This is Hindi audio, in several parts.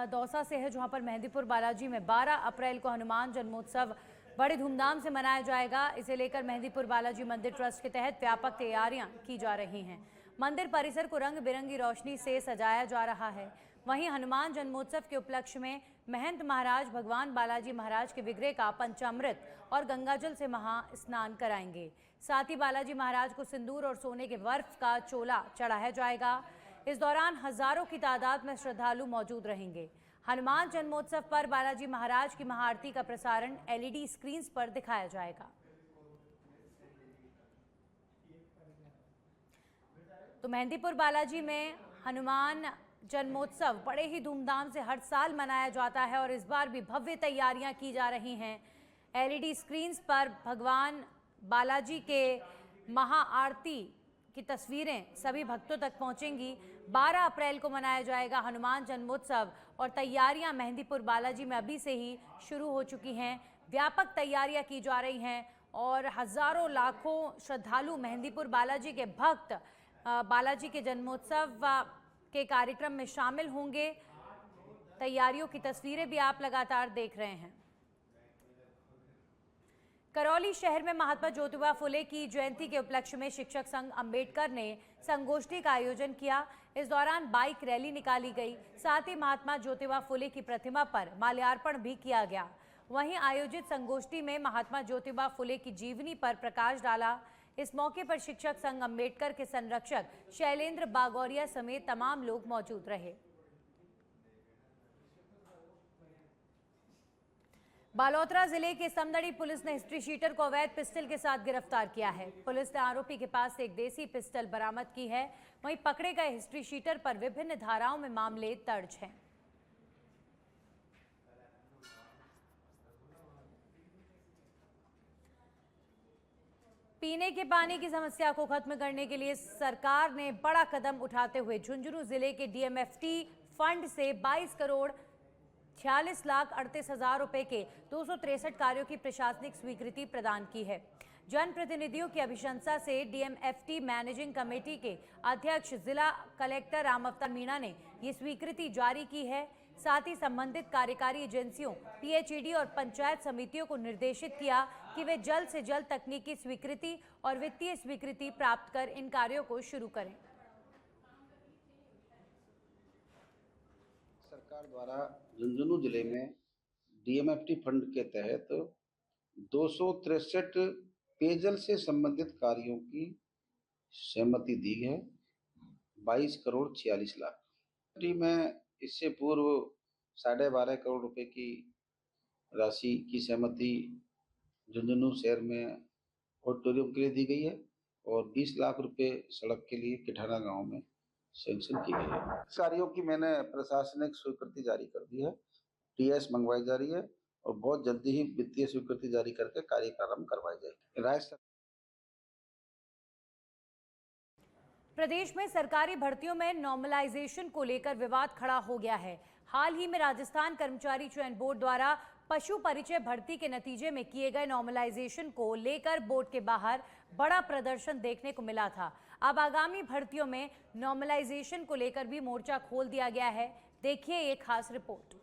दौसा से है, जहां पर मेहंदीपुर बालाजी में 12 अप्रैल को हनुमान जन्मोत्सव बड़ी धूमधाम से मनाया जाएगा। इसे लेकर मेहंदीपुर बालाजी मंदिर ट्रस्ट के तहत व्यापक तैयारियां की जा रही हैं। मंदिर परिसर को रंग बिरंगी रोशनी से सजाया जा रहा है। वहीं हनुमान जन्मोत्सव के उपलक्ष्य में महंत महाराज भगवान बालाजी महाराज के विग्रह का पंचामृत और गंगाजल से महा स्नान कराएंगे। साथ ही बालाजी महाराज को सिंदूर और सोने के बर्फ का चोला चढ़ाया जाएगा। इस दौरान हजारों की तादाद में श्रद्धालु मौजूद रहेंगे। हनुमान जन्मोत्सव पर बालाजी महाराज की महाआरती का प्रसारण एलईडी स्क्रीन पर दिखाया जाएगा। तो मेहंदीपुर बालाजी में हनुमान जन्मोत्सव बड़े ही धूमधाम से हर साल मनाया जाता है और इस बार भी भव्य तैयारियां की जा रही हैं। एलईडी स्क्रीन्स पर भगवान बालाजी के महाआरती की तस्वीरें सभी भक्तों तक पहुंचेंगी। 12 अप्रैल को मनाया जाएगा हनुमान जन्मोत्सव और तैयारियां मेहंदीपुर बालाजी में अभी से ही शुरू हो चुकी हैं। व्यापक तैयारियां की जा रही हैं और हजारों लाखों श्रद्धालु मेहंदीपुर बालाजी के भक्त बालाजी के जन्मोत्सव के कार्यक्रम में शामिल होंगे। तैयारियों की तस्वीरें भी आप लगातार देख रहे हैं। करौली शहर में महात्मा ज्योतिबा फुले की जयंती के उपलक्ष्य में शिक्षक संघ अंबेडकर ने संगोष्ठी का आयोजन किया। इस दौरान बाइक रैली निकाली गई। साथ ही महात्मा ज्योतिबा फुले की प्रतिमा पर माल्यार्पण भी किया गया। वहीं आयोजित संगोष्ठी में महात्मा ज्योतिबा फुले की जीवनी पर प्रकाश डाला। इस मौके पर शिक्षक संघ अंबेडकर के संरक्षक शैलेंद्र बागौरिया समेत तमाम लोग मौजूद रहे। बालोतरा जिले के समदड़ी पुलिस ने हिस्ट्री शीटर को अवैध पिस्टल के साथ गिरफ्तार किया है। पुलिस ने आरोपी के पास से एक देसी पिस्टल बरामद की है। वहीं पकड़े गए हिस्ट्री शीटर पर विभिन्न धाराओं में मामले दर्ज हैं। पीने के पानी की समस्या को खत्म करने के लिए सरकार ने बड़ा कदम उठाते हुए झुंझुनू जिले के डीएमएफटी फंड से 22 करोड़ 46,38,000 रुपए के 263 कार्यों की प्रशासनिक स्वीकृति प्रदान की है। जनप्रतिनिधियों की अभिशंसा से डीएमएफटी मैनेजिंग कमेटी के अध्यक्ष जिला कलेक्टर राम अवतार मीणा ने ये स्वीकृति जारी की है। साथ ही संबंधित कार्यकारी एजेंसियों, पीएचईडी और पंचायत समितियों को निर्देशित किया कि वे जल्द से जल्द तकनीकी स्वीकृति और वित्तीय स्वीकृति प्राप्त कर इन कार्यों को शुरू करें। सरकार द्वारा झुंझुनू जिले में डीएमएफटी फंड के तहत 263 पेयजल से संबंधित कार्यों की सहमति दी है। 22 करोड़ 46 लाख में इससे पूर्व 12.5 करोड़ रुपए की राशि की सहमति झुंझुनू शहर में ऑडिटोरियम के लिए दी गई है और 20 लाख रुपए सड़क के लिए किठाना गांव में सैंक्शन की गई है। कार्यों की मैंने प्रशासनिक स्वीकृति जारी कर दी है। टीएस मंगवाई जा रही है और बहुत जल्दी ही वित्तीय स्वीकृति जारी करके कार्य प्रारंभ करवाई जाएगी। प्रदेश में सरकारी भर्तियों में नॉर्मलाइजेशन को लेकर विवाद खड़ा हो गया है। हाल ही में राजस्थान कर्मचारी चयन बोर्ड द्वारा पशु परिचय भर्ती के नतीजे में किए गए नॉर्मलाइजेशन को लेकर बोर्ड के बाहर बड़ा प्रदर्शन देखने को मिला था। अब आगामी भर्तियों में नॉर्मलाइजेशन को लेकर भी मोर्चा खोल दिया गया है। देखिए एक खास रिपोर्ट।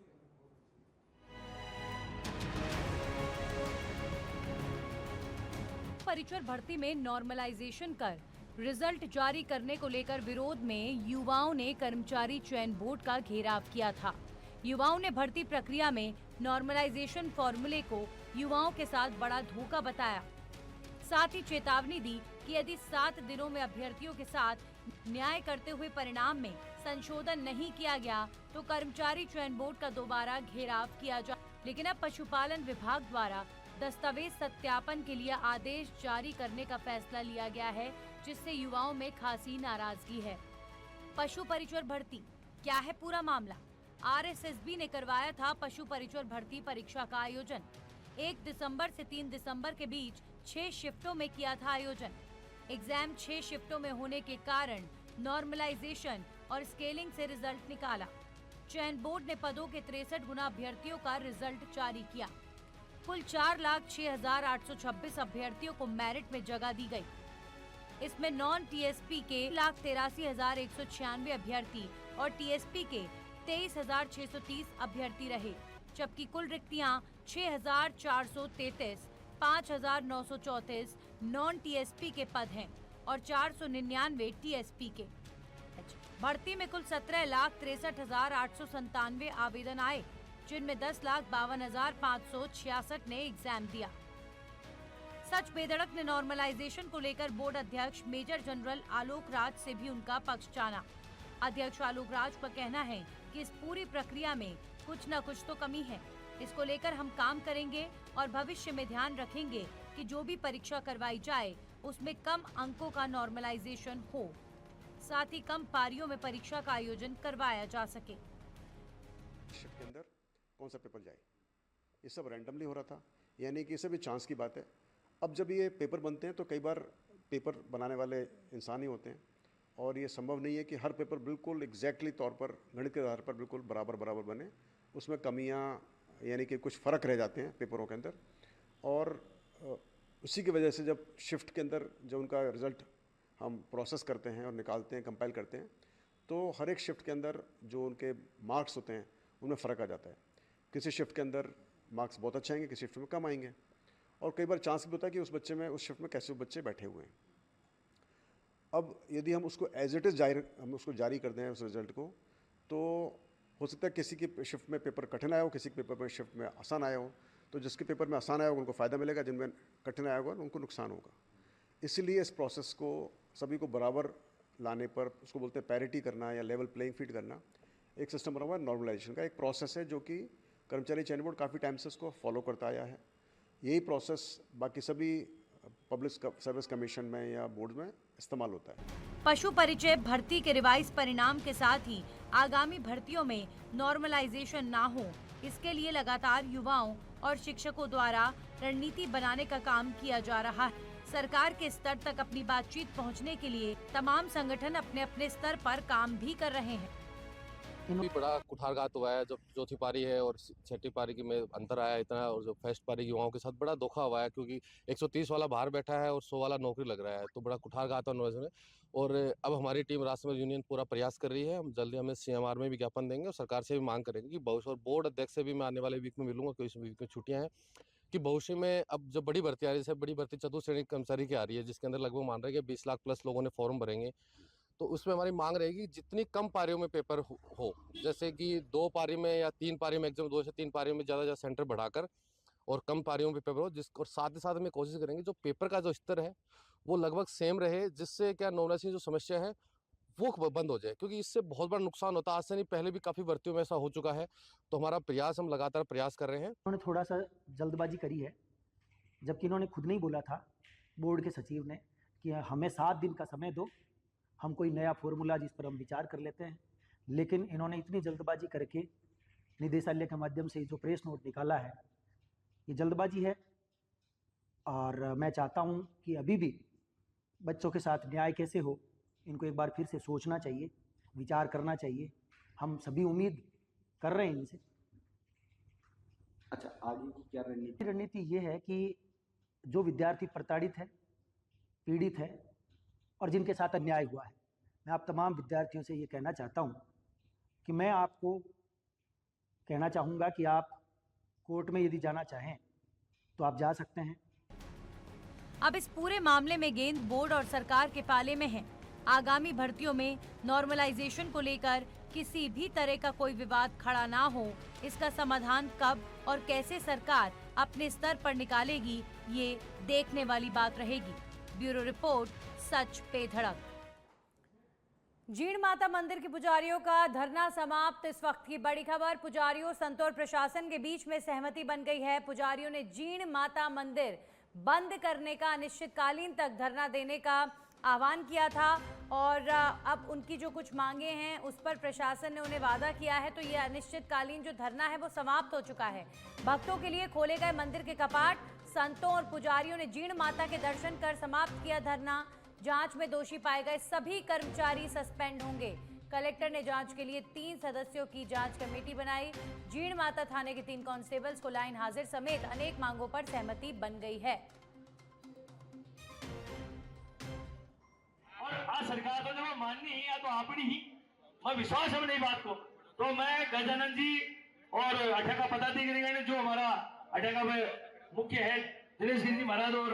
परिचय भर्ती में नॉर्मलाइजेशन कर रिजल्ट जारी करने को लेकर विरोध में युवाओं ने कर्मचारी चयन बोर्ड का घेराव किया था। युवाओं ने भर्ती प्रक्रिया में नॉर्मलाइजेशन फॉर्मूले को युवाओं के साथ बड़ा धोखा बताया। साथ ही चेतावनी दी कि यदि 7 दिनों में अभ्यर्थियों के साथ न्याय करते हुए परिणाम में संशोधन नहीं किया गया तो कर्मचारी चयन बोर्ड का दोबारा घेराव किया जाए। लेकिन अब पशुपालन विभाग द्वारा दस्तावेज सत्यापन के लिए आदेश जारी करने का फैसला लिया गया है, जिससे युवाओं में खासी नाराजगी है। पशु परिचय भर्ती क्या है पूरा मामला? आरएसएसबी ने करवाया था पशु परिचय भर्ती परीक्षा का आयोजन। 1 दिसंबर से 3 दिसंबर के बीच 6 शिफ्टों में किया था आयोजन। एग्जाम 6 शिफ्टों में होने के कारण नॉर्मलाइजेशन और स्केलिंग से रिजल्ट निकाला। चयन बोर्ड ने पदों के 63 गुना अभ्यर्थियों का रिजल्ट जारी किया। कुल 4,06,826 अभ्यर्थियों को मेरिट में जगह दी गई। इसमें नॉन टीएसपी के 1,83,196 अभ्यर्थी और टीएसपी के 23,630 अभ्यर्थी रहे, जबकि कुल रिक्तियां 6,433, 5,934 नॉन टीएसपी के पद हैं और 499 टीएसपी के। भर्ती में कुल 17,63,897 आवेदन आए, जिनमें 10,52,566 ने एग्जाम दिया। सच बेधड़क ने नॉर्मलाइजेशन को लेकर बोर्ड अध्यक्ष मेजर जनरल आलोक राज से भी उनका पक्ष जाना। अध्यक्ष आलोक राज का कहना है कि इस पूरी प्रक्रिया में कुछ न कुछ तो कमी है। इसको लेकर हम काम करेंगे और भविष्य में ध्यान रखेंगे कि जो भी परीक्षा करवाई जाए उसमें कम अंकों का नॉर्मलाइजेशन हो, साथ ही कम पारियों में परीक्षा का आयोजन करवाया जा सके। शिफ्ट के अंदर कौन सा पेपर जाए, ये सब रैंडमली हो रहा था, यानी कि ये सब चांस की बात है। अब जब ये पेपर बनते हैं तो कई बार पेपर बनाने वाले इंसान ही होते हैं और ये संभव नहीं है कि हर पेपर बिल्कुल एग्जैक्टली तौर पर गणित के आधार पर बिल्कुल बराबर बने। उसमें कमियां यानी कि कुछ फ़र्क रह जाते हैं पेपरों के अंदर, और उसी की वजह से जब शिफ्ट के अंदर जो उनका रिज़ल्ट हम प्रोसेस करते हैं और निकालते हैं, कंपाइल करते हैं, तो हर एक शिफ्ट के अंदर जो उनके मार्क्स होते हैं उनमें फ़र्क आ जाता है। किसी शिफ्ट के अंदर मार्क्स बहुत अच्छे आएंगे, किसी शिफ्ट में कम आएंगे, और कई बार चांस भी होता है कि उस बच्चे में, उस शिफ्ट में कैसे बच्चे बैठे हुए हैं। अब यदि हम उसको एज इट इज़ हम उसको जारी कर दें उस रिज़ल्ट को, तो हो सकता है किसी की शिफ्ट में पेपर कठिन आया हो, किसी के पेपर में शिफ्ट में आसान आया हो, तो जिसके पेपर में आसान आया होगा उनको फ़ायदा मिलेगा, जिनमें कठिन आया होगा उनको नुकसान होगा। इसीलिए इस प्रोसेस को सभी को बराबर लाने पर, उसको बोलते हैं पैरिटी करना या लेवल प्लेइंग फील्ड करना, एक सिस्टम बना हुआ है। नॉर्मलाइजेशन का एक प्रोसेस है जो कि कर्मचारी चयन बोर्ड काफ़ी टाइम से उसको फॉलो करता आया है। यही प्रोसेस बाकी सभी पब्लिक सर्विस कमीशन में या बोर्ड में इस्तेमाल होता है। पशु परिचय भर्ती के रिवाइज परिणाम के साथ ही आगामी भर्तियों में नॉर्मलाइजेशन ना हो, इसके लिए लगातार युवाओं और शिक्षकों द्वारा रणनीति बनाने का काम किया जा रहा है। सरकार के स्तर तक अपनी बातचीत पहुंचने के लिए तमाम संगठन अपने अपने स्तर पर काम भी कर रहे हैं। भी बड़ा कुठारघात हुआ है, जब चौथी पारी है और छठी पारी की में अंतर आया इतना, और जो फर्स्ट पारी युवाओं के साथ बड़ा धोखा हुआ है, क्योंकि 130 वाला बाहर बैठा है और 100 वाला नौकरी लग रहा है, तो बड़ा कुठारघात है में। और अब हमारी टीम राष्ट्रमंडल यूनियन पूरा प्रयास कर रही है। हम जल्दी हमें CMR में विज्ञापन देंगे और सरकार से भी मांग करेंगे कि भविष्य, और बोर्ड अध्यक्ष से भी मैं आने वाले वीक में मिलूंगा, क्योंकि इस वीक में छुट्टियां हैं, कि भविष्य में अब जब बड़ी भर्ती आ रही है, बड़ी भर्ती चतुश्रेणी कर्मचारी की आ रही है, जिसके अंदर लगभग मान रहे हैं कि 20 लाख प्लस लोगों ने फॉर्म भरेंगे, तो उसमें हमारी मांग रहेगी जितनी कम पारियों में पेपर हो, जैसे कि 2 पारी में या 3 पारी में, एग्जाम 2 से 3 पारियों में ज़्यादा सेंटर बढ़ाकर और कम पारियों में पेपर हो, और साथ ही साथ में कोशिश करेंगे जो पेपर का जो स्तर है वो लगभग सेम रहे, जिससे क्या नॉर्मलाइजेशन जो समस्या है वो बंद हो जाए, क्योंकि इससे बहुत बड़ा नुकसान होता है। आज से नहीं, पहले भी काफ़ी भर्तियों में ऐसा हो चुका है, तो हमारा प्रयास, हम लगातार प्रयास कर रहे हैं। उन्होंने थोड़ा सा जल्दबाजी करी है, जबकि इन्होंने खुद नहीं बोला था, बोर्ड के सचिव ने, कि हमें 7 दिन का समय दो, हम कोई नया फॉर्मूला जिस पर हम विचार कर लेते हैं। लेकिन इन्होंने इतनी जल्दबाजी करके निदेशालय के माध्यम से जो प्रेस नोट निकाला है, ये जल्दबाजी है। और मैं चाहता हूँ कि अभी भी बच्चों के साथ न्याय कैसे हो, इनको एक बार फिर से सोचना चाहिए, विचार करना चाहिए। हम सभी उम्मीद कर रहे हैं इनसे। अच्छा, आगे की क्या रणनीति? रणनीति ये है कि जो विद्यार्थी प्रताड़ित है, पीड़ित है और जिनके साथ अन्याय हुआ है, मैं आप तमाम विद्यार्थियों से ये कहना चाहता हूँ कि मैं आपको कहना चाहूँगा कि आप कोर्ट में यदि जाना चाहें तो आप जा सकते हैं। अब इस पूरे मामले में गेंद बोर्ड और सरकार के पाले में है। आगामी भर्तियों में नॉर्मलाइजेशन को लेकर किसी भी तरह का कोई विवाद खड़ा ना हो, इसका समाधान कब और कैसे सरकार अपने स्तर पर निकालेगी, ये देखने वाली बात रहेगी। ब्यूरो रिपोर्ट, सच पे धड़क। जीण माता मंदिर के पुजारियों का धरना समाप्त। इस वक्त की बड़ी खबर, पुजारियों, संतों और प्रशासन के बीच में सहमति बन गई है। पुजारियों ने जीण माता मंदिर बंद करने का, अनिश्चितकालीन तक धरना देने का आह्वान किया था, और अब उनकी जो कुछ मांगे हैं उस पर प्रशासन ने उन्हें वादा किया है, तो ये अनिश्चितकालीन जो धरना है वो समाप्त हो चुका है। भक्तों के लिए खोले गए मंदिर के कपाट, संतों और पुजारियों ने जीण माता के दर्शन कर समाप्त किया धरना। जांच में दोषी पाए गए सभी कर्मचारी सस्पेंड होंगे। कलेक्टर ने जांच के लिए 3 सदस्यों की जांच कमेटी बनाई। जीण माता थाने के 3 कांस्टेबल्स को लाइन हाजिर समेत अनेक मांगों पर सहमति बन गई है। और आज सरकार तो जब माननी है या तो आपनी ही, मैं विश्वास है नहीं बात को, तो मैं गजानन जी और अठा का पदाधिकारी जो हमारा अठा का मुख्य है दिनेश गिरी जी महाराज और